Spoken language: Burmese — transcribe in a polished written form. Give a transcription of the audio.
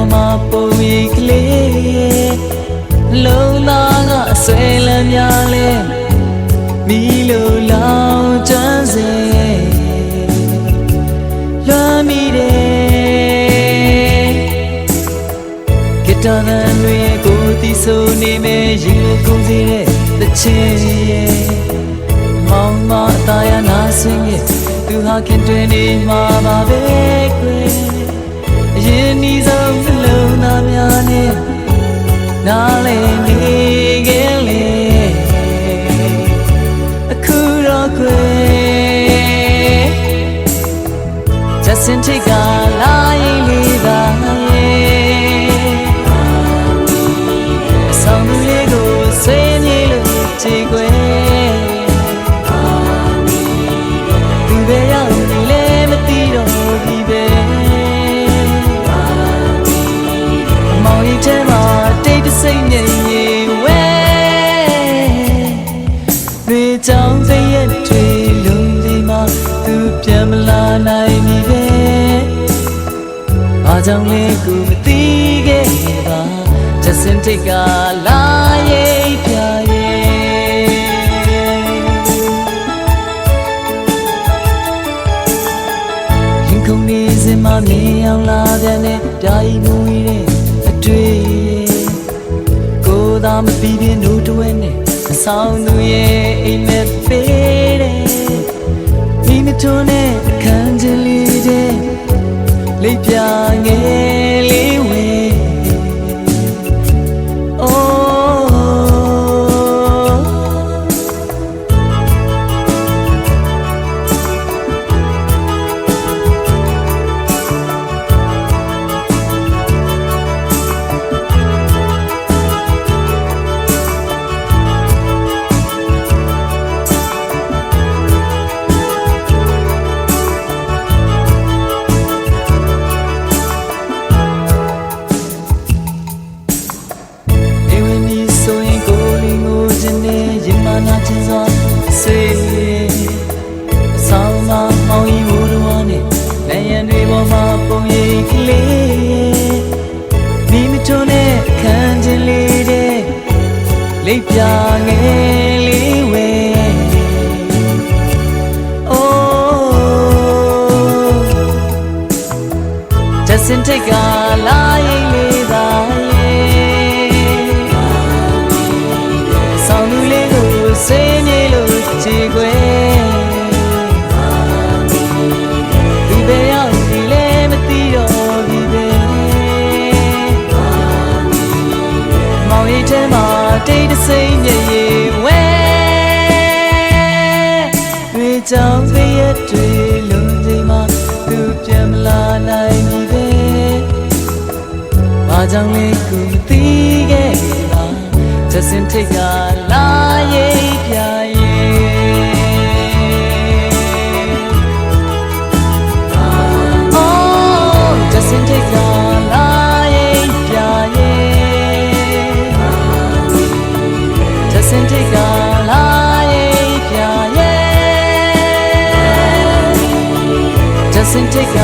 ပေါ်မှာပုံရိပ်ကလေးလုံးသားကအဆွဲလမ်းများလဲမီလိုလောင်ကျွမ်းစေလွမ်းမိတယ်ဂီတာသံတွေကိုတီးဆိုနေမယ်ရေကုန်စေတဲ့သချင်းရဲ့မောင်မအသားရနာစင်ရဲ့သူဟာခင်တွင်နေမှာပါပဲကွယ်အရင်နီးဆုံးနှလုံးသားများနဲ့နားလည်နေခဲ့လေအခုတော့ကွယ်just in take a lieလေးပါရဲ့အဆောင်လေးကိုဆွေးမြေလို့ချေကွယ်ဒီပဲရောက်နေလေမသိတော့ဒီပဲမောင်ရင်ထဲမှာတိတ်တဆိတ်နဲ့ရေဝဲတွေကြောင့်စိတ်ရဲ့တွေလုံးဒီမှာသူပြန်မလာနိုင်ပြီပဲဘာကြောင့်လဲကိုမသိခဲ့ပါ just in take a lie ပြရဲ့ရင်ခုန်နေစင်မမြင်အောင်လာပြန်တဲ့ဓာတ်မူတဲ့အတွေ့ကိုသာမပြီးပြင်းတို့တွဲနဲ့အဆောင်သူရဲ့အိမ်မက်ပေးတယ်မိမထုံးနဲ့အခန်းကျလေးတဲ့လိပ်ပြငယ်လေးဝဲနာချင်စွာဆွေအဆောင်မှာမောင်ကြီးဝတော်ဝါနဲ့နိုင်ရန်တွေပေါ်မှာပုံရိပ်ကလေးမိမထုံးနဲ့အခန်းကျလေးတဲ့လိပ်ပြငယ်လေးဝဲjust in take a lie လေးပါဆောင်းလူလေးကိုဆွေးမြေလို့ချေကွယ်ဒီပဲရောက်ဒီလဲမသိတော့ဒီပဲမောင်ရင်ထဲမှာတိတ်တဆိတ်နဲ့ရေဝဲတွေကြောင့်စိတ်ရတွေလုံးချိန်မှာသူပြန်မလာနိုင်ပြီပဲဘာကြောင့်လဲကိုမသိခဲ့ပါ just in take a lie ပြရဲ့oh just in take a lie ပြရဲ့ just in take a lie ပြရဲ့ just in take a